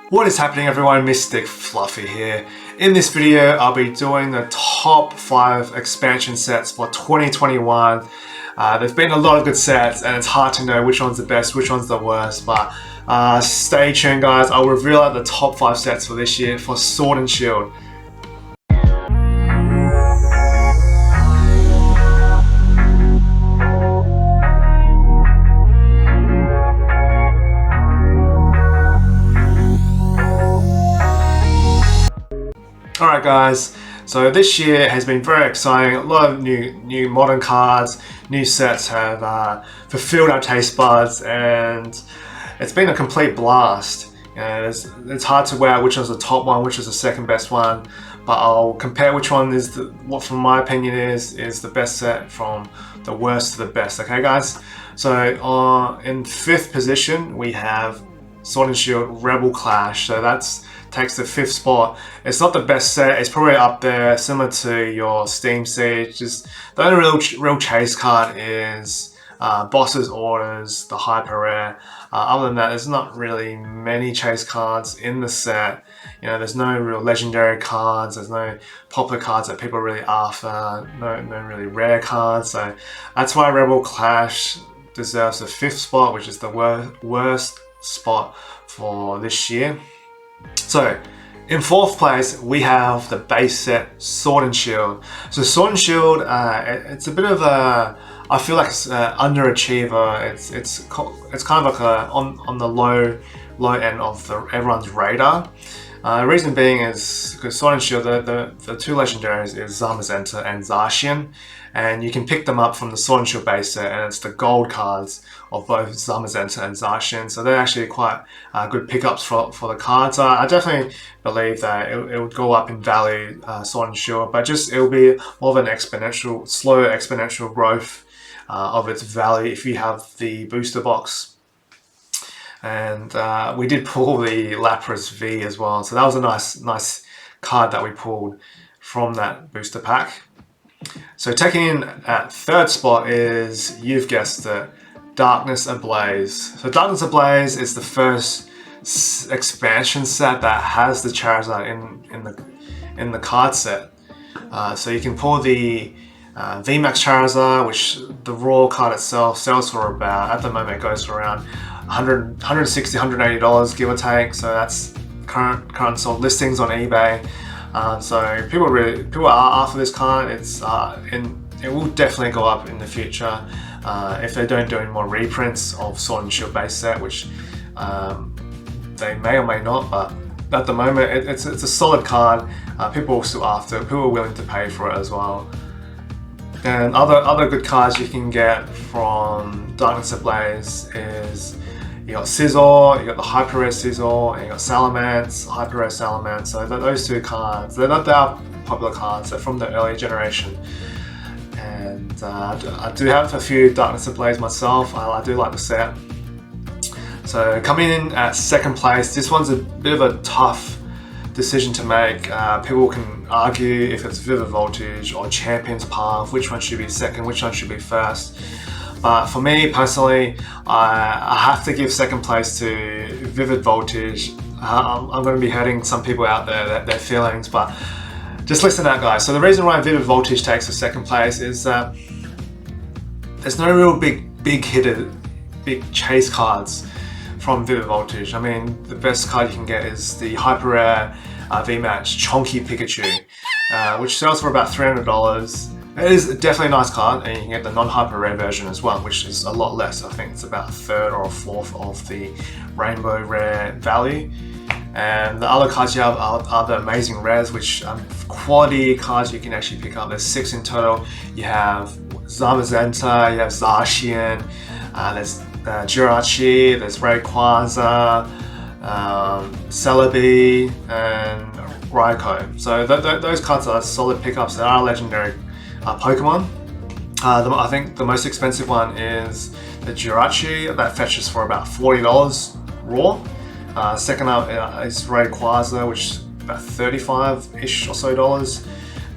What is happening everyone, Mystic Fluffy here. In this video I'll be doing the top 5 expansion sets for 2021. There's been a lot of good sets and it's hard to know which one's the best, which one's the worst, but stay tuned guys. I'll reveal out the top 5 sets for this year for Sword and Shield. Alright guys, so this year has been very exciting. A lot of new modern cards, new sets have fulfilled our taste buds, and it's been a complete blast. You know, it's hard to weigh out which one's the top one, which is the second best one, but I'll compare which one is what from my opinion is the best set from the worst to the best. Okay guys, so in 5th position we have Sword and Shield Rebel Clash. So that's takes the 5th spot. It's not the best set, it's probably up there similar to your Steam Siege. Just the only real chase card is Boss's Orders, the hyper rare. Other than that, there's not really many chase cards in the set. You know, there's no real legendary cards, there's no popular cards that people are really after, no really rare cards. So that's why Rebel Clash deserves the 5th spot, which is the worst spot for this year. So in 4th place we have the base set Sword and Shield. So Sword and Shield, it's a bit of a, I feel like it's an underachiever. It's kind of like on the low end of everyone's radar. The reason being is because Sword and Shield, the two legendaries is Zamazenta and Zacian, and you can pick them up from the Sword and Shield base set, and it's the gold cards of both Zamazenta and Zacian, so they're actually quite good pickups for the cards. I definitely believe that it would go up in value, Sword and Shield, but just it will be more of an slow exponential growth of its value if you have the booster box. And we did pull the Lapras V as well, so that was a nice card that we pulled from that booster pack. So taking in at 3rd spot is, you've guessed it, Darkness Ablaze. So Darkness Ablaze is the first expansion set that has the Charizard in the card set. So you can pull the VMAX Charizard, which the raw card itself sells for about, at the moment it goes for around $160, $180 give or take. So that's current sold listings on eBay. So people are after this card. It will definitely go up in the future if they don't do any more reprints of Sword and Shield base set, which they may or may not. But at the moment, it's a solid card. People are still after it. People are willing to pay for it as well. And other good cards you can get from Darkness Ablaze is, you got Scizor, you got the Hyper Rare Scizor, and you got Salamence, Hyper Rare Salamence. So those two cards, they're not that popular cards, they're from the earlier generation. And I do have a few Darkness Ablaze myself, I do like the set. So coming in at 2nd place, this one's a bit of a tough decision to make. People can argue if it's Vivid Voltage or Champion's Path, which one should be 2nd, which one should be 1st. But for me personally, I have to give 2nd place to Vivid Voltage. I'm going to be hurting some people out there, their feelings, but just listen to that guys. So the reason why Vivid Voltage takes the 2nd place is that there's no real big hitter, big chase cards from Vivid Voltage. I mean, the best card you can get is the Hyper Rare VMAX Chonky Pikachu, which sells for about $300. It is definitely a nice card, and you can get the non-hyper rare version as well, which is a lot less. I think it's about 1/3 or 1/4 of the rainbow rare value. And the other cards you have are the amazing rares, which quality cards you can actually pick up. There's 6 in total. You have Zamazenta, you have Zacian, there's Jirachi, there's Rayquaza, Celebi, and Raikou. So those cards are solid pickups. They are legendary Pokemon. I think the most expensive one is the Jirachi, that fetches for about $40 raw. Second up is Rayquaza, which is about $35-ish or so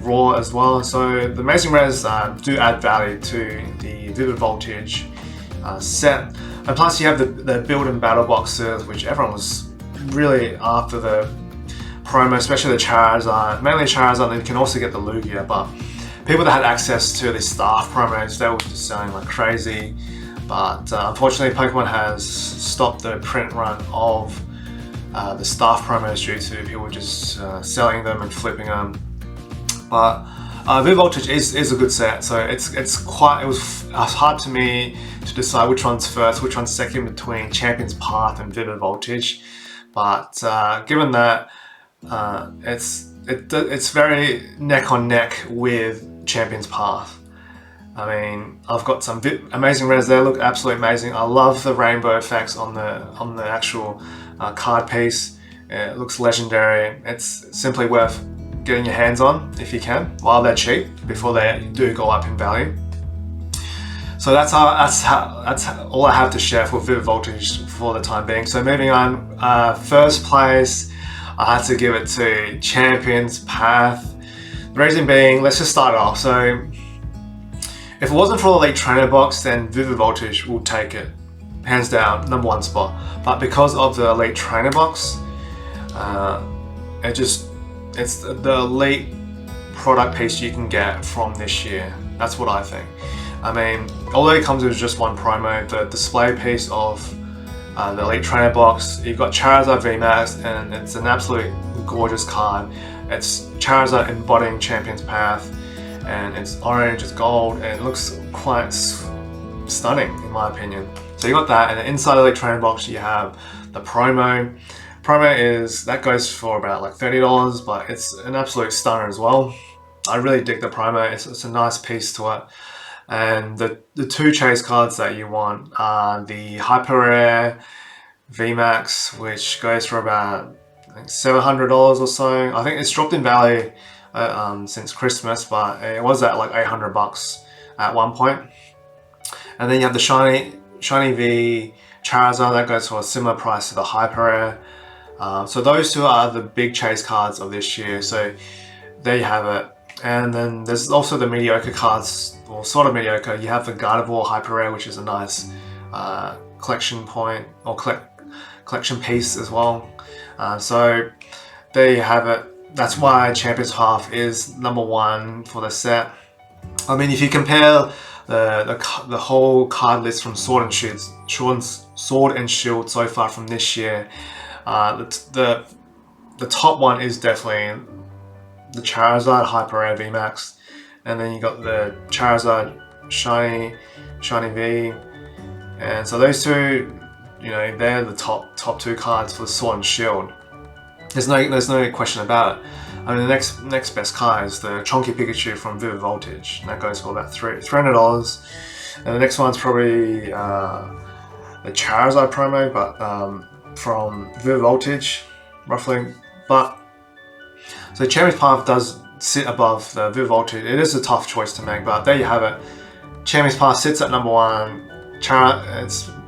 raw as well. So the Amazing Rares do add value to the Vivid Voltage set. And plus you have the build and battle boxes, which everyone was really after the promo, especially the Charizard, mainly Charizard, and you can also get the Lugia, but people that had access to the staff promos, they were just selling like crazy. But unfortunately, Pokemon has stopped the print run of the staff promos due to people just selling them and flipping them. But Vivid Voltage is a good set, so it was hard to me to decide which one's first, which one's second between Champion's Path and Vivid Voltage. But given that it's very neck on neck with Champion's Path. I mean, I've got some amazing rares there, look absolutely amazing. I love the rainbow effects on the actual card piece. It looks legendary. It's simply worth getting your hands on if you can, while they're cheap, before they do go up in value. So that's all I have to share for Vivid Voltage for the time being. So moving on, first place, I had to give it to Champion's Path. The reason being, let's just start it off. So if it wasn't for the Elite Trainer box, then Vivid Voltage will take it, hands down, #1 spot. But because of the Elite Trainer box, it's the elite product piece you can get from this year. That's what I think. I mean, although it comes with just one promo, the display piece of the Elite Trainer box, you've got Charizard VMAX, and it's an absolute gorgeous card. It's Charizard embodying Champion's Path, and it's orange, it's gold, and it looks quite stunning in my opinion. So you got that, and then inside the Elite Trainer box you have the promo. Promo that goes for about like $30, but it's an absolute stunner as well. I really dig the promo. It's a nice piece to it. And the two chase cards that you want are the Hyper Rare VMAX, which goes for about I think $700 or so. I think it's dropped in value since Christmas, but it was at like $800 at one point. And then you have the Shiny V Charizard that goes for a similar price to the Hyper Rare. So those two are the big chase cards of this year. So there you have it. And then there's also the mediocre cards, or sort of mediocre. You have the Gardevoir Hyper Rare, which is a nice collection point or collection piece as well. So there you have it. That's why Champion's Path is #1 for the set. I mean, if you compare the whole card list from Sword and Shield so far from this year, the top one is definitely the Charizard Hyper Rare VMAX, and then you got the Charizard Shiny V, and so those two, you know, they're the top two cards for Sword and Shield. There's no question about it. I mean, the next best card is the Chonky Pikachu from Vivid Voltage, and that goes for about $300. And the next one's probably the Charizard promo, but from Vivid Voltage, roughly. But so Champion's Path does sit above the Vivid Voltage. It is a tough choice to make, but there you have it. Champion's Path sits at #1.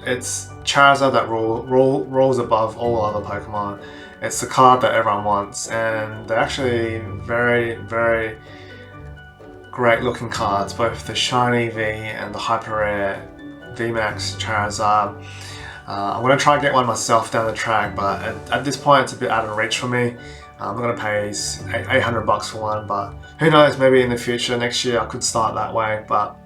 It's Charizard that rolls above all other Pokemon. It's the card that everyone wants, and they're actually very, very great looking cards, both the Shiny V and the Hyper Rare VMAX Charizard. I'm going to try and get one myself down the track, but at this point it's a bit out of reach for me. I'm going to pay $800 for one, but who knows, maybe in the future, next year I could start that way. But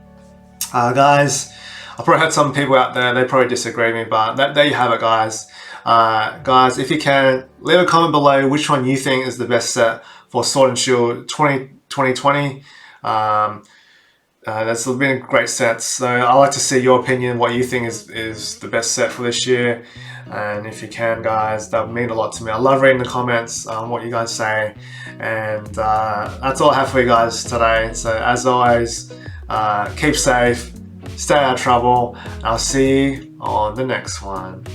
guys, I've probably had some people out there, they probably disagree with me, but there you have it, guys. Guys, if you can, leave a comment below which one you think is the best set for Sword and Shield 2020. That's been a great set, so I'd like to see your opinion, what you think is the best set for this year. And if you can, guys, that would mean a lot to me. I love reading the comments, what you guys say. And that's all I have for you guys today. So as always, keep safe, stay out of trouble, and I'll see you on the next one.